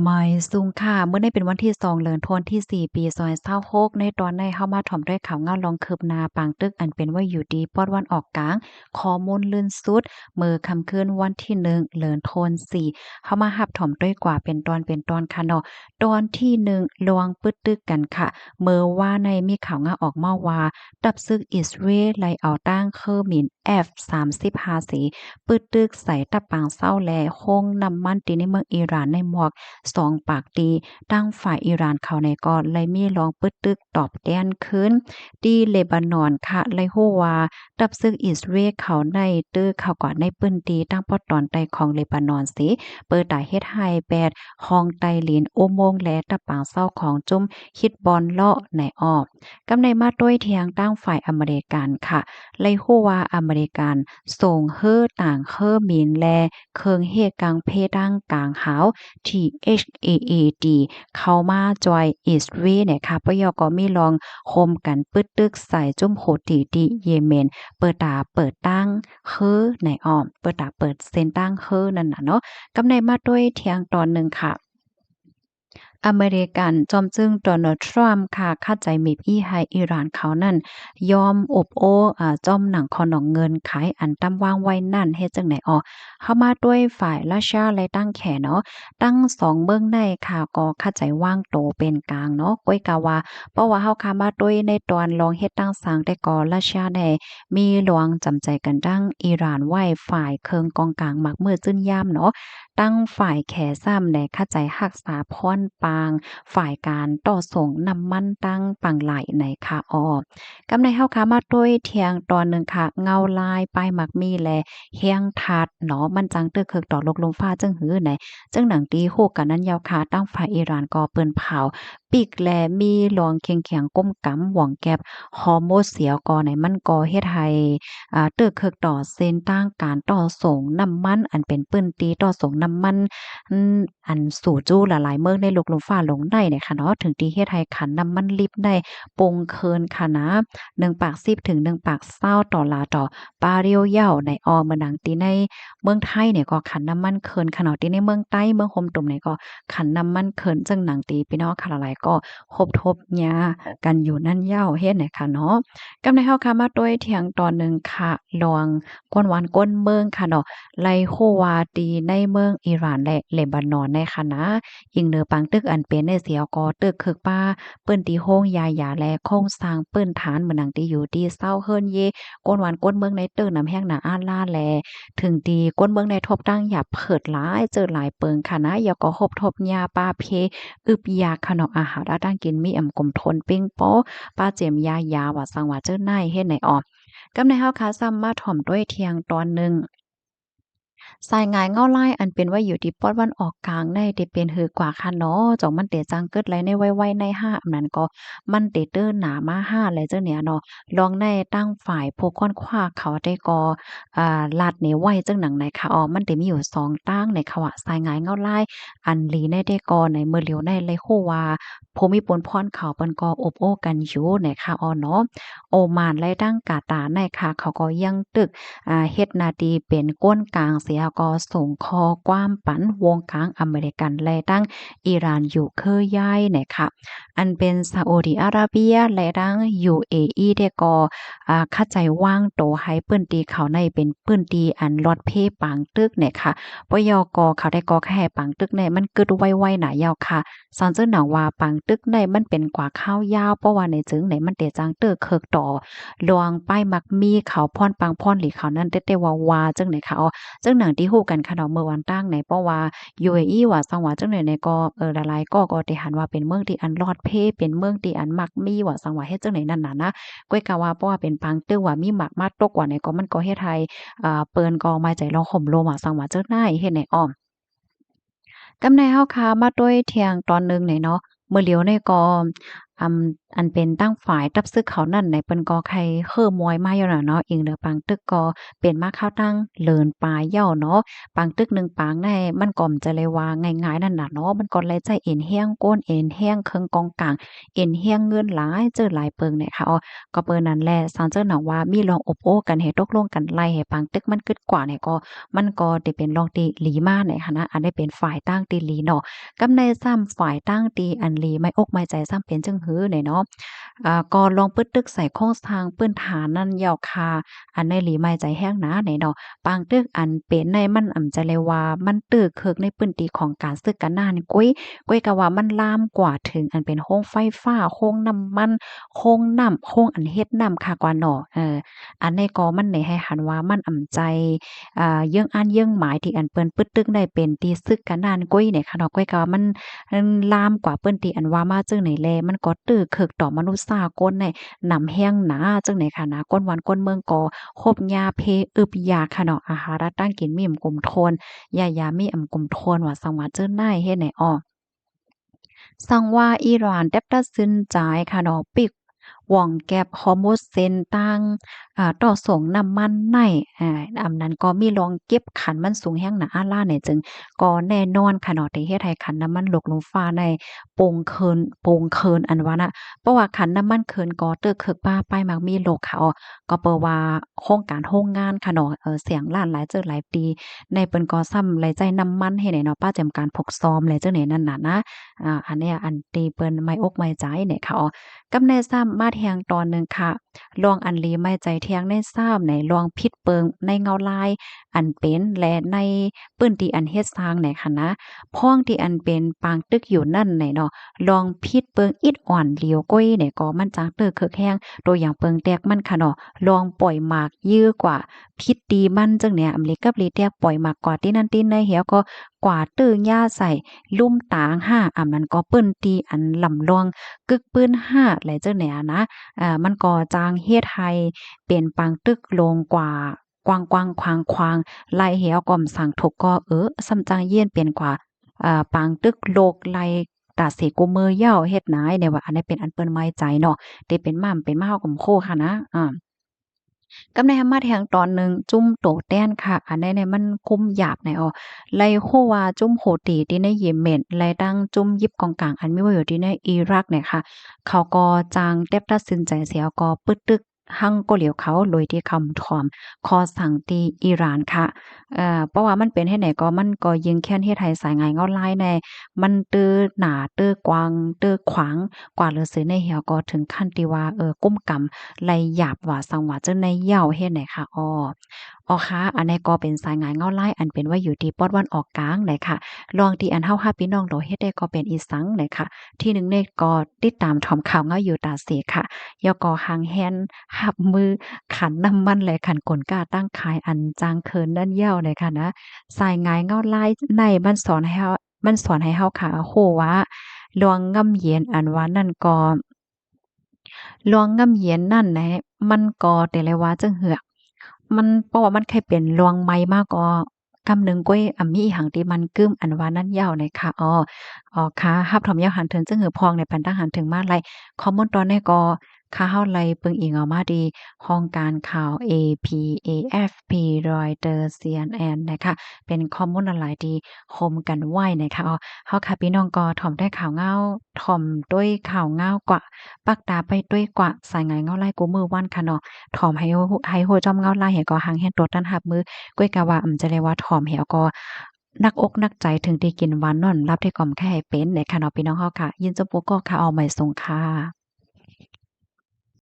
ไม่ซุงค่ะเมื่อได้เป็นวันที่2เดือนธันวาคมที่4ปี2026ในตอนในเข้ามาถ่อมด้วยข่าวเงาลองคืบหน้าปางตึกอันเป็นว่าอยู่ดีปอดวันออกกลางข้อมูลลื่นสุดมื้อค่ำคืนวันที่1เดือนธันวาคม4เข้ามารับถ่อมด้วยกว่าเป็นตอนค่ะเนาะตอนที่1ลวงปึดตึกกันค่ะมื้อว่าในมีข่าวเงาออกมาว่าดับซึกอิสราเอลไล่เอาตั้งเคอร์มิน F-35 สีปึดตึกใส่ตะปางเศร้าแลโค้งน้ำมันติในเมืองอิหร่านในหมวก 2ปากดีตั้งฝ่ายอิหร่านเขาในก่อนเลยมีลองปึดตึกตอบแต้นขึ้นที่เลบานอนค่ะเลยฮู้ว่าดับซึกอิสราเอลเขาในตื้อเขาก่อนในปื้นตีตั้งปอดตอนใต้ของเลบานอนสิเปิดตาเฮ็ดให้แปดคองไตลินอุโมงค์และตะปางเศร้าของจุ้มคิดบอลเลาะในออกกำในมาด้วยเทียงตั้งฝ่ายอเมริกันค่ะเลยฮู้ว่าอเมริกันส่งเฮ้อต่างเฮ้อมินแลเคิงเฮกังเพดังกลางหาว THAAD เข้ามาจอยอิสราเอลเนี่ยค่ะปยก็มีลองคมกันปึดตึกใส่จุ่มโหตีที่เยเมนเปิดตาเปิดตั้งคือในอ้อมเปิดตาเปิดเส้นตั้งคือนั่นน่ะเนาะกำในมาด้วยเที่ยงตอนหนึ่งค่ะ อเมริกันจอมจึงโดนัลด์ทรัมป์ค่ะคาดใจมีพี่ให้อิหร่านเขานั่นยอมอบโอ้จอมหนังคอหนองเงินขายอันตำวางไว้นั่นเฮ็ดจังไหนอ้อเข้ามาด้วยฝ่ายราชาและตั้งแขเนาะตั้ง2เมืองในค่ะก็คาดใจว่างโตเป็นกลางเนาะก้อยกะว่าเพราะว่าเฮาคามาด้วยในตอนลองเฮ็ดตั้งสร้างแต่ก็ราชาแน่มีหลวงจำใจกันตั้งอิหร่านไว้ฝ่ายเคิงกองกลางมักมือจึ้นย่ำเนาะ ตั้งฝ่ายแขซ้ำและเข้าใจรักษาพรปางฝ่ายการต่อส่งน้ำมันตั้งปังไหลในคาออกำในเฮาค่ะมาด้วยเทียงตอนหนึ่งค่ะเงาลายป้ายมักมีและเฮียงทัดเนาะมันจังตึกเคิกต่อลกลมฟ้าจึงหือไหนจึงหนังตีฮู้กันนั้นยาวค่ะตั้งฝ่ายอิหร่านก็เปิ้นเผาปีกแลมีรองเคียงเขียงก้มกำหว่องแก็บฮอร์โมนเสียก่อในมันก่อเฮ็ดให้ตึกเคิกต่อเส้นตั้งการต่อส่งน้ำมันอันเป็นปื้นตีต่อส่งน้ำมัน อืมอันสู่จู้หลายๆเมืองในโลกลมฟ้าหลงได้เนี่ยค่ะเนาะถึงที่เฮ็ดให้ขันน้ำมันลิบได้ปงเคินค่ะนะ1ปาก10ถึง1ปาก20ต่อลาต่อปาเรียวเหย้าในเมืองดังที่ในเมืองไทยเนี่ยก็ขันน้ำมันเคินค่ะเนาะที่ในเมืองใต้เมืองโฮมตุ่มเนี่ยก็ขันน้ำมันเคินจังหนังตีพี่น้องค่ะหลายๆก็คบทบยากันอยู่นั่นเหย้าเฮ็ดเนี่ยค่ะเนาะกำในเฮาค่ะมาด้วยเถียงตอนหนึ่งค่ะลองก้นหวานก้นเมืองค่ะเนาะ ไลโควาตีในเมืองอิหร่านและเลบานอนในคะนะยิงเหนือปังตึกอันเป็นในเสียกอตึกคึกป้าเปิ้นตีโฮงยายาและโครงสร้างเปิ้นฐานเหมือนหนังตีอยู่ที่เศร้าเฮิรนเยก้นหวานก้นเมืองในตึกน้ำแห้งหนาอ้านล่าแลถึงตีก้นเมืองในทบตั้งหยับเผิดหลายเจอหลายเปิงค่ะนะอย่าก็หบทบยาปาเพอึบยาขนมอาหารด้านกินมีอำกลมทนปิ้งโป้ป้าเจียมยาว่าสังว่าเจ้าในเฮ็ดไหนออกกำในเฮาคาซ้ำมาถ่อมด้วยเทียงตอนหนึ่ง สายงายเงาลายอันเป็นว่าอยู่ที่ปอดวันออกกลางได้ได้เป็นหือกว่าค่ะเนาะจ่องมันเตจังเกิดไหลในไวๆในห้าอำนั้นก็มันเตเตอร์หนามาห้าอะไรเจ้าเนี่ยเนาะลองในตั้งฝ่ายผู้ค่อนขว้าเขาได้ก็ลาดในไว้จังหนังไหนค่ะอ๋อมันเตมีอยู่2ตั้งในค่ะว่าสายงายเงาลายอันลีในได้ก็ในเมื่อเหลียวในเลยฮู้ว่าภูมิปนพรเขาเปิ้นก็อบโอ้กันอยู่ในค่ะอ๋อเนาะโอมานและดั้งกาตาร์ในค่ะเขาก็ยังตึก เฮ็ดหน้าที่เป็นก้นกลางเสียก็ส่งคอความปันวงกลางอเมริกันและตั้งอิหร่านอยู่เคยย้ายเนี่ยค่ะอันเป็นซาอุดิอาระเบียและตั้ง UAE ได้ก็เข้าใจว่างโตให้ปื้นตีเขาในเป็นปื้นตีอันลอดเพปางตึกเนี่ยค่ะปยกเขาได้ก็แค่ปางตึกในมันเกิดไวๆหนายาวค่ะสอนเจ้าหนังว่าปางตึกในมันเป็นกว่าข้าวยาวเพราะว่าในจึงไหนมันเตจังเตอเคิกต่อ ลวงป้ายมักมีเขาพรปังพรหรือเขานั่นเต้ๆวาๆจังไหนคะอ๋อจังหนังที่ฮู้กันค่ะเนาะเมื่อวันตั้งไหนเพราะว่า UAE ว่าสังว่าจังไหนในก็หลายๆก็ได้หันว่าเป็นเมืองที่อันลอดเพเป็นเมืองที่อันมักมีว่าสังว่าเฮ็ดจังไหนนั่นน่ะนะก้อยกะว่าเพราะว่าเป็นปางตื้อว่ามีหมากมาตกว่าในก็มันก็เฮ็ดให้เปิ้นก็มาใจเราห่มโลมว่าสังว่าจังได๋เฮ็ดให้อ้อม กำในเฮาค่ะมาด้วยเที่ยงตอนหนึ่งเนี่ยเนาะมื้อเหลียวเนี่ยก็ อันเป็นตั้งฝ่ายตับซึกเขานั่นในเปิ้นก็ใครเค้อมวยมาอยู่น่ะเนาะอิงเหนือปางตึกก็เป็นมาข้าวตั้งเลินปลายเหย้าเนาะปางตึกหนึ่งปางในมันก็จะเลยว่าง่ายๆนั่นน่ะเนาะมันก็เลยใจเอ็นแห้งก้นเอ็นแห้งเคิงกองกลางเอ็นแห้งเงินหลายเจอหลายเปิงเนี่ยค่ะก็เปิ้นนั่นแหละสารเจ้าหนังว่ามีลองอบโอ้กันให้ตกลงกันไล่ให้ปางตึกมันกึดกว่าเนี่ยก็มันก็ได้เป็นรองตีหลีมาในคณะอันได้เป็นฝ่ายตั้งตีหลีเนาะกำในซ้ำฝ่ายตั้งตีอันหลีไม่อกไม่ใจซ้ำเป็นจึงหือเนี่ยเนาะก็ลองปึดตึกใส่โครงสร้างปื้นฐานนั่นยาวคาอันในหลีไม่ใจแห้งหนาไหนเนาะปางตึกอันเป็นในมันจะเลยว่ามันตึกเคิกในปื้นตีของการซึกกันหน้านี่กุ้ยก็ว่ามันลามกว่าถึงอันเป็นโรงไฟฟ้าโรงน้ำมันโรงน้ำโรงอันเฮ็ดน้ำค่ะกว่าเนาะอันนี้ก็มันได้ให้หันว่ามันใจเยื่องอันเยื่องหมายที่อันเปิ้นปึดตึกได้เป็นตีซึกกันนานกุ้ยเนี่ยค่ะเนาะกุ้ยก็ว่ามันลามกว่าเปิ้นตีอันว่ามาจึงไหนแลมันก็ตึกเคิกต่อมนุษย์สากลในหนำแห้งหนาจึงไหนค่ะนะก้นวันก้นเมืองก็คบยาเพอึบยาค่ะเนาะอาหารตั้งกินมีกลุ่มโทนยามีกลุ่มโทนว่าสังว่าเจิ้นได้เฮ็ดไหนอ้อสังว่าอิหร่านได้ตัดสินใจค่ะเนาะปิดว่องแก็บฮอร์โมนเซนตั้งต่อส่งน้ำมันในอำนั้นก็มีรองเก็บขันมันสูงแฮงหนาอาล่าเนี่ยจึงก็แน่นอนค่ะเนาะที่เฮ็ดให้ขันน้ำมันหลกลงฟ้าในโป่งเคินอันว่าน่ะเพราะว่าขันน้ำมันเคินก็เตึกคึกป้าป้ายมักมีโลกค่ะก็เปิ่ว่าโครงการโรงงานค่ะเนาะเสียงล้านหลายเจอหลายปีในเปิ้นก็ซ้ำรายจ่ายน้ำมันให้ไหนเนาะป้าจำการพกซ้อมและจังไหนนั่นน่ะนะอันเนี้ยอันตีเปิ้นไม่อกไม่ใจเนี่ยค่ะกำในซ้ำมาแทงตอนหนึ่งค่ะลองอันลีไม่ใจเทียงในซ้ำในลองพิษเปิงในเงาลายอันเป็นและในปื้นที่อันเฮ็ดสร้างไหนค่ะนะพ้องที่อันเป็นปางตึกอยู่นั่นไหนเนาะลองพิษเปิงอิดอ่อนเหลียวก้อยเนี่ยก็มันจางเตอเคิกแห้งตัวอย่างเปิงแตกมันค่ะเนาะลองปล่อยหมากยื้อกว่าพิษดีมันจังเนี่ยอำลีกับลีแตกปล่อยหมากกว่าที่นั่นที่ในเหี่ยวก็กว่าตื้อหญ้าใส่ลุ่มตางห้ามันก็เปิ้นตีอันลำลองกึกปื้นห้าไหลเจ้าแหน่นะมันก็จางเฮ็ดให้เป็นปางตึกลงกว่ากว้างๆควางๆไล่เหี่ยวก่อมสั่งถกก็ซำจังเยียนเป็นกว่าปางตึกโลกไล่ตาเสกูมือเหย้าเฮ็ดหนายเนี่ยว่าอันนี้เป็นอันเปิ้นไม้ใจเนาะที่เป็นม่ำเป็นมาเฮากับโคค่ะนะกำในหำมาแทงตอนหนึ่งจุ้มโตแต้นค่ะอันนี้เนี่ยมันคุ้มหยาบในไลโฮวาจุ้มโหตีที่ในเยเมนไลดังจุ้มยิบกองกลางอันมีว่าอยู่ที่ในอิรักเนี่ยค่ะเขาก็จางเต็บตัดสินใจเสียก็ปึดตึกหั่งก็เหลียวเขาโดยที่คำถอมคอสั่งตีอิหร่านค่ะเพราะว่ามันเป็นเฮ็ดไหนก็มันก็ยิงแค้นเฮ็ดให้สายงานเงาลายแน่มันตื้อหนาตื้อกวางตื้อขวางกว่าเหลือซื้อในเหี่ยวก็ถึงขั้นที่ว่าก้มกำ ไลหยาบว่าสังว่าจั่งในเหย้าเฮ็ดไหนค่ะค่ะอันนี้ก็เป็นสายงานเงาลายอันเป็นว่าอยู่ที่ปอดวันออกกลางไหนค่ะลองที่อันเฮารับพี่น้องโดเฮ็ดได้ก็เป็นอีสังไหนค่ะที่หนึ่งเนี่ยก็ติดตามถอมข่าวเงาอยู่ตาเสค่ะยอก็หางแฮนหับมือขันน้ำมันและขันกลกาตั้งขายอันจางเคินนั่นเหย้าเลยค่ะนะสายงานเงาลายในมันสอนให้เฮาค่ะโอ้ว่าลวงง่ำเย็นอันว่านั่นก็ลวงง่ำเย็นนั่นแหละมันก็แต่ละว่าจั่งเหือ มันเพราะว่ามันเคยเป็นรวงไม้มากก็กำหนึ่งก้อยมีอีหังที่มันกึ้มอันว่านั้นยาวเลยค่ะค่ะรับถอมยาวหันถึงจึงหือพองในปันตั้งหันถึงมาไลข้อมูลตอนนี้ก็ค่าเฮาไลเปิงอิงเอามาดีห้องการข่าว AP AFP Reuters CNN นะคะเป็นข้อมูลอันหลายที่คมกันไว้นะคะเฮาค่ะพี่น้องก็ถ่อมได้ข่าวเงาถ่อมด้วยข่าวเงากว่าปักตาไปด้วยกว่าสายงานเงาไล่กูมือวันค่ะเนาะ ถ่อมให้โฮจอมเงาลายเหี่ยก็หังเฮ็ดตดนั้นหับมือก้อยกะว่าจะได้ว่าถ่อมเหี่ยก็นักอกนักใจถึงได้กินหวานนอนรับที่กล่อมแค่ให้เป็นในค่ะเนาะพี่น้องเฮาค่ะยินจบปุ๊กก็ค่ะเอาใหม่ส่งค่ะ